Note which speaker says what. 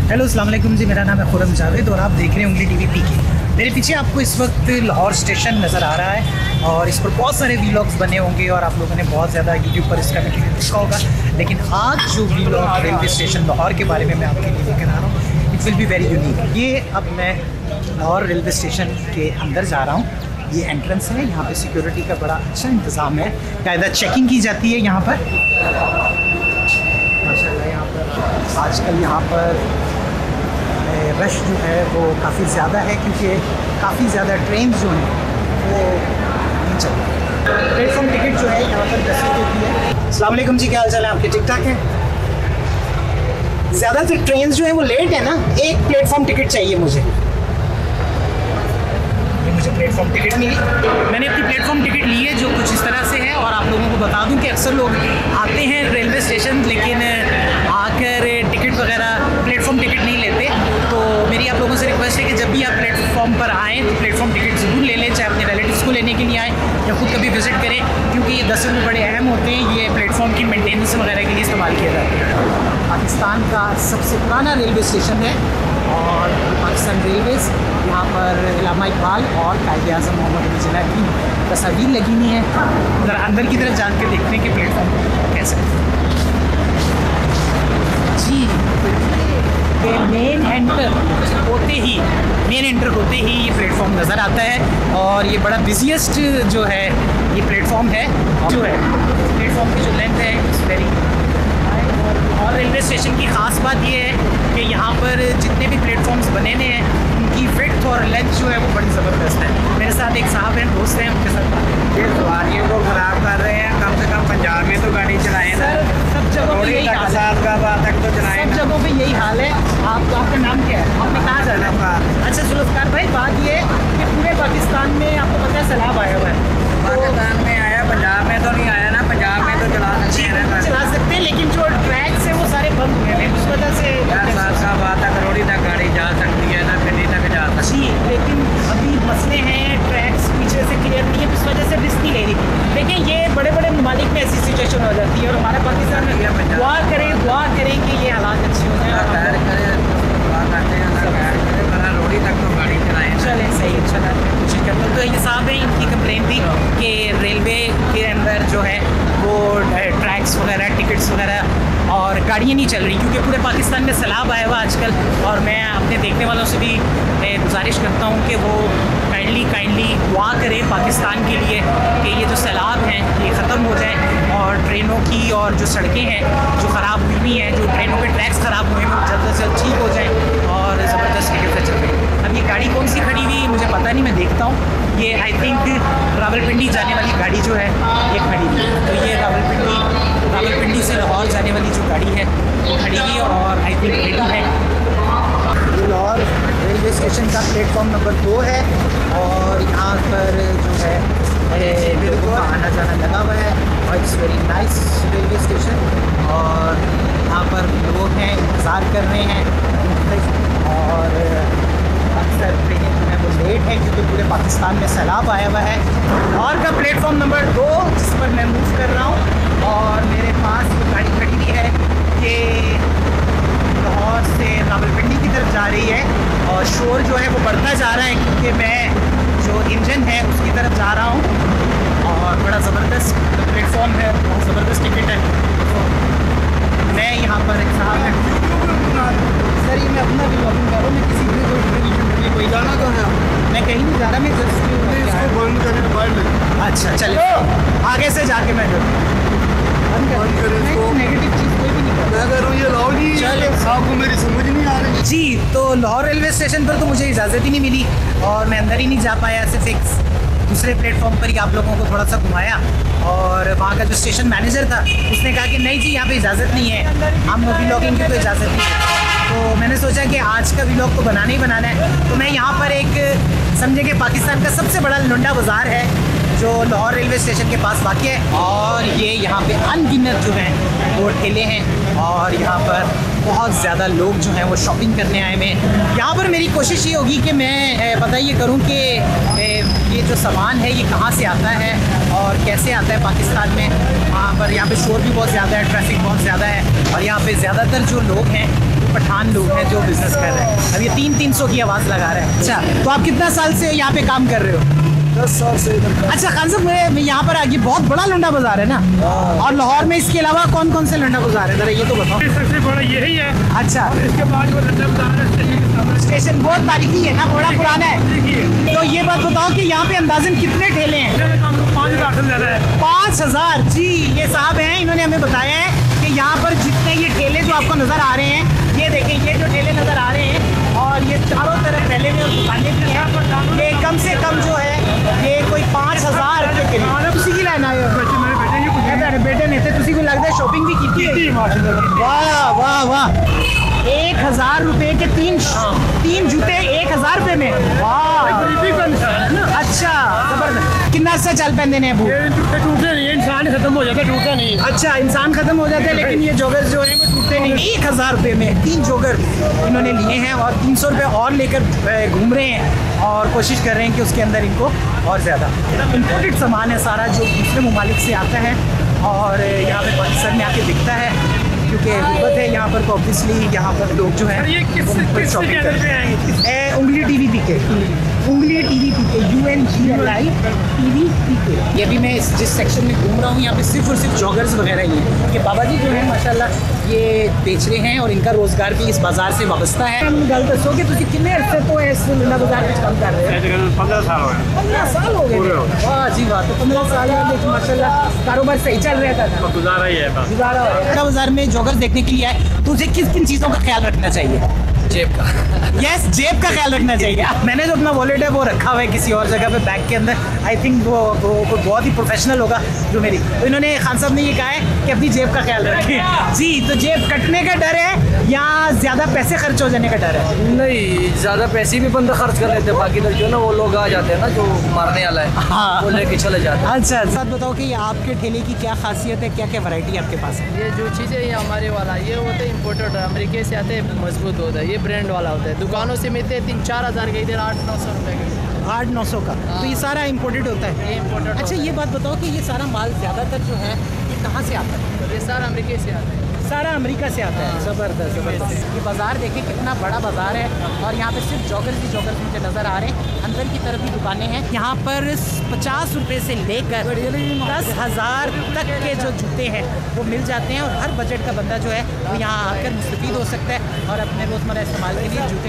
Speaker 1: Hello अस्सलाम वालेकुम जी, मेरा नाम है खुरम जावेद और आप देख रहे हैं उंगली टीवी पीके। मेरे पीछे आपको इस वक्त लाहौर स्टेशन नज़र आ रहा है और इस पर बहुत सारे वीलॉग्स बने होंगे और आप लोगों ने बहुत ज़्यादा यूट्यूब पर इसका मटेरियल देखा होगा। लेकिन आज जो वीलॉग रेलवे स्टेशन लाहौर के बारे में मैं आपके लिए लेकर आ रहा हूँ, it will be very unique. ये अब मैं लाहौर रेलवे स्टेशन के अंदर जा रहा हूँ। ये एंट्रेंस है, यहाँ पे सिक्योरिटी का बड़ा अच्छा इंतज़ाम है, कायदा चेकिंग की जाती है यहाँ पर। माशाल्लाह यहाँ पर आजकल यहाँ पर रश जो है वो काफ़ी ज़्यादा है क्योंकि काफ़ी ज़्यादा ट्रेन जो हैं वो नहीं चल रही। प्लेटफॉर्म टिकट जो है यहाँ पर 10 रुपये की है। अस्सलाम वालेकुम जी, क्या हाल चाल है आपके? ठीक ठाक है। ज़्यादातर ट्रेन जो है वो लेट है ना, एक प्लेटफॉर्म टिकट चाहिए मुझे। मुझे प्लेटफॉर्म टिकट मिली, मैंने अपनी प्लेटफॉर्म टिकट ली है जो कुछ इस तरह से है। और आप लोगों को बता दूं कि अक्सर लोग आते हैं रेलवे स्टेशन लेकिन आकर टिकट वगैरह प्लेटफॉर्म टिकट नहीं लेते। तो मेरी आप लोगों से रिक्वेस्ट है कि जब भी आप प्लेटफॉर्म पर आएँ तो प्लेटफॉर्म टिकट ज़रूर ले लें, चाहे अपने रिलेटिव्स को लेने के लिए आएँ या खुद कभी विज़िट करें, क्योंकि ये 10 रुपये बड़े अहम होते हैं। ये प्लेटफॉर्म की मेंटेनेंस वगैरह के लिए इस्तेमाल किया जाता है। पाकिस्तान का सबसे पुराना रेलवे स्टेशन है और पाकिस्तान रेलवेज़, यहाँ पर इलामा इकबाल और कायदे आज़म मोहम्मद अली जिन्ना की तस्वीर लगी हुई है। ज़रा अंदर की तरफ जान के देखते हैं कि प्लेटफॉर्म कैसे जी। मेन एंटर होते ही ये प्लेटफॉर्म नज़र आता है और ये बड़ा बिजिएस्ट जो है ये प्लेटफॉर्म है। जो है प्लेटफॉर्म की जो लेंथ है इट्स वेरी। और रेलवे स्टेशन की ख़ास बात ये है कि यहाँ पर जितने भी प्लेटफॉर्म्स बने हुए हैं उनकी विड्थ और लेंथ जो है वो बड़ी ज़बरदस्त है। मेरे साथ एक साहब हैं, दोस्त हैं, उनके साथ ये
Speaker 2: सवारियों को ख़राब कर रहे हैं। कम से कम पंजाब में तो गाड़ी चलाएं ना,
Speaker 1: सब जगहों पे यही हाल है।
Speaker 2: तक तो चलाएं,
Speaker 1: सब जगहों पे यही हाल है। आपका नाम क्या है? आपने कहाँ जाना है? अच्छा जुल्फ़कार भाई, बात ये है कि पूरे पाकिस्तान में आपको पता है सैलाब आया हुआ है।
Speaker 2: पाकिस्तान में आया, पंजाब में तो नहीं आया ना। पंजाब में तो चला
Speaker 1: सकते हैं लेकिन जो ट्रैक्स है वो सारे बंद हुए हैं, उस वजह से
Speaker 2: बात है करोड़ी तक गाड़ी जा सकती है ना, दिल्ली तक जा सकती है।
Speaker 1: जी, लेकिन अभी मसले हैं, ट्रैक्स पीछे से क्लियर नहीं है, इस वजह से रिस्क नहीं ले रही। देखिए ये बड़े बड़े ममालिक में ऐसी सिचुएशन हो जाती है और हमारा पाकिस्तान में दुआ करें कि ये हालात अच्छे हो जाए।
Speaker 2: करोड़ी तक तो गाड़ी चलाएं।
Speaker 1: चलें सही, चला कोशिश करता हूँ। तो ये साहब हैं, इनकी कंप्लेन थी कि रेलवे के अंदर जो है वो ट्रैक्स वगैरह, टिकट्स वगैरह और गाड़ियाँ नहीं चल रही क्योंकि पूरे पाकिस्तान में सैलाब आया हुआ आजकल। और मैं अपने देखने वालों से भी गुजारिश करता हूँ कि वो काइंडली दुआ करें पाकिस्तान के लिए कि ये जो सैलाब हैं ये ख़त्म हो जाए और ट्रेनों की और जो सड़कें हैं जो ख़राब हुई हैं, जो ट्रेनों के ट्रैक्स ख़राब हुए हैं वो जल्द से जल्द ठीक हो जाए और ज़बरदस्त तरीके से चले। अब ये गाड़ी कौन सी खड़ी हुई मुझे पता नहीं, मैं देखता हूँ। ये आई थिंक रावलपिंडी जाने वाली गाड़ी जो है ये खड़ी हुई है। तो ये रावलपिंडी से लाहौर जाने वाली जो गाड़ी है वो खड़ी हुई है और आई थिंक रेडी है। लाहौर रेलवे स्टेशन का प्लेटफॉर्म नंबर 2 है और यहाँ पर जो है लोगों का आना जाना लगा हुआ है और it's very nice railway station. और यहाँ पर लोग हैं, इंतज़ार कर रहे हैं और अक्सर ट्रेनें जो है वो लेट है क्योंकि पूरे पाकिस्तान में सैलाब आया हुआ है। लाहौर का प्लेटफॉर्म नंबर 2 जिस पर मैं मूव कर रहा हूँ और मेरे पास जो गाड़ी खड़ी हुई है ये लाहौर से रावलपिंडी की तरफ जा रही है और शोर जो है वो बढ़ता जा रहा है क्योंकि मैं जो इंजन है उसकी तरफ जा रहा हूँ और बड़ा ज़बरदस्त प्लेटफॉर्म है, बहुत ज़बरदस्त टिकट है। तो मैं यहाँ पर एक साहब है सर, ये मैं अपना भी वॉकिंग कर रहा हूँ, मैं किसी भी कोई जाना तो है, मैं कहीं नहीं जा रहा, मैं जस्ट बंद करें। अच्छा चलिए आगे से जाके मैं नेगेटिव चीज़ कोई भी नहीं कर
Speaker 2: ये लाओ जी, आपको मेरी समझ नहीं आ रही
Speaker 1: जी। तो लाहौर रेलवे स्टेशन पर तो मुझे इजाज़त ही नहीं मिली और मैं अंदर ही नहीं जा पाया, सिर्फ एक दूसरे प्लेटफॉर्म पर ही आप लोगों को थोड़ा सा घुमाया और वहाँ का जो स्टेशन मैनेजर था उसने कहा कि नहीं जी यहाँ पे इजाज़त नहीं है, हम व्लॉगिंग की तो इजाज़त नहीं है। तो मैंने सोचा कि आज का व्लॉग तो बनाना ही बनाना है। तो मैं यहाँ पर एक समझे कि पाकिस्तान का सबसे बड़ा लुंडा बाज़ार है जो लाहौर रेलवे स्टेशन के पास वाक़ है और ये यहाँ पे अनगिनत जो हैं वो ठेले हैं और यहाँ पर बहुत ज़्यादा लोग जो हैं वो शॉपिंग करने आए हुए हैं। यहाँ पर मेरी कोशिश ये होगी कि मैं पता ये करूँ कि ये जो सामान है ये कहाँ से आता है और कैसे आता है पाकिस्तान में। वहाँ पर यहाँ पे शोर भी बहुत ज़्यादा है, ट्रैफिक बहुत ज़्यादा है और यहाँ पे ज़्यादातर जो लोग हैं पठान लोग हैं जो बिजनेस कर रहे हैं। अब ये 300 की आवाज़ लगा रहे हैं। अच्छा, तो आप कितना साल से यहाँ पे काम कर रहे हो?
Speaker 3: 10 साल से इधर।
Speaker 1: अच्छा खान साहब, मैं यहाँ पर आगे बहुत बड़ा लंडा बाजार है ना, और लाहौर में इसके अलावा कौन कौन से लंडा बाजार है, जरा ये तो बताओ।
Speaker 2: सबसे बड़ा यही है।
Speaker 1: अच्छा,
Speaker 2: इसके बाद वो लंडा बाजार है,
Speaker 1: स्टेशन बहुत तारीखी है ना, बड़ा पुराना है। तो ये बात बताओ कि यहाँ पे अंदाजन कितने ठेले हैं?
Speaker 2: 5,000 से ज़्यादा है।
Speaker 1: 5,000। जी, ये साहब हैं, इन्होंने हमें बताया है कि यहाँ पर जितने ये ठेले जो आपको नज़र आ रहे हैं, ये देखें, ये जो ठेले नज़र आ रहे हैं, और ये चारों तरफ ठेले में दुकानें भी हैं, ये कम से कम जो है ये कोई 5,000 रुपये के लिए। उसी की लाइन आए हो? बेटे ने थे, तुसी को लगता है शॉपिंग भी की थी? वाह वाह वाह, 1,000 रुपये के तीन जूते 1,000 रुपये में। वाह, अच्छा जबरदस्त। कितना अच्छा चल पैंदे ने अबू?
Speaker 2: टूटते नहीं, इंसान खत्म हो जाता है, टूटता नहीं।
Speaker 1: अच्छा, इंसान खत्म हो जाते हैं, लेकिन ये जोगर्स जो हैं वो टूटते नहीं। 1,000 रुपये में 3 जोगर इन्होंने लिए हैं, और 300 रुपये और लेकर घूम रहे हैं, और कोशिश कर रहे हैं कि उसके अंदर इनको और ज़्यादा। इम्पोर्टेड सामान है सारा, जो दूसरे ममालिक से आता है और यहाँ पे पाकिस्तान में आके बिकता है, क्योंकि गुर्बत है यहाँ पर, तो ऑब्वियसली यहाँ पर लोग जो है शॉपिंग करते हैं। उंगली TVPK, उंगली TVPK, UNGLI TVPK। ये भी मैं जिस सेक्शन में घूम रहा हूँ, यहाँ पे सिर्फ और सिर्फ जॉगर्स वगैरह ही हैं। कि बाबा जी जो है माशाल्लाह ये बेच रहे हैं, और इनका रोज़गार भी इस बाज़ार से वाबस्ता है। हम गल दसो कि तुम कितने अरसे तो इस लंडा बाजार में काम कर रहे हो?
Speaker 2: 15 साल हो गए।
Speaker 1: 15 साल हो गए? वाह जी वाह। तो 15 साल में माशाल्लाह कारोबार सही चल रहा था?
Speaker 2: गुजारा ही है बस।
Speaker 1: गुजारा हो रहा है। बाजार में जॉगर्स देखने के लिए आए, तो उसे किन किन चीज़ों का ख्याल रखना चाहिए?
Speaker 2: जेब का।
Speaker 1: यस, जेब का ख्याल रखना चाहिए। मैंने जो अपना वॉलेट है वो रखा हुआ है किसी और जगह पे, बैग के अंदर। आई थिंक वो बहुत ही प्रोफेशनल होगा जो मेरी। तो इन्होंने, खान साहब ने ये कहा है कि अपनी जेब का ख्याल रखें। जी, तो जेब कटने का डर है या ज़्यादा पैसे खर्च हो जाने का डर है?
Speaker 3: नहीं, ज़्यादा पैसे भी बंदा खर्च कर लेते हैं, बाकी तो जो ना वो लोग आ जाते हैं ना, जो मारने वाला है,
Speaker 1: हाँ,
Speaker 3: वो लेके चले जाते हैं।
Speaker 1: अच्छा, साथ बताओ कि आपके ठेले की क्या खासियत है, क्या क्या वैरायटी आपके पास है?
Speaker 4: ये जो चीज़ें ये हमारे वाला ये होता है इम्पोर्टेड, अमेरिका से आते हैं, मजबूत होता है, ये ब्रांड वाला होता है। दुकानों से मिलते हैं 3-4 हज़ार के, इधर 800-900 रुपये के।
Speaker 1: 800-900 का? तो ये सारा इम्पोर्टेड होता है?
Speaker 4: ये इम्पोर्टेड।
Speaker 1: अच्छा, ये बात बताओ कि ये सारा माल ज़्यादातर जो है ये कहाँ से आता है?
Speaker 4: ये सारा अमेरिका से आता है।
Speaker 1: सारा अमेरिका से आता है? ज़बरदस्त ज़बरदस्त। ये बाज़ार देखें कितना बड़ा बाज़ार है, और यहाँ पे सिर्फ जॉगर्स ही जॉगर्स मुझे नज़र आ रहे हैं। अंदर की तरफ भी दुकानें हैं। यहाँ पर 50 रुपये से लेकर 10,000 तक के जो जूते हैं वो मिल जाते हैं, और हर बजट का बंदा जो है वो यहाँ आकर मुस्तफ़ीद हो सकता है और अपने रोज़मर्रा इस्तेमाल के लिए जूते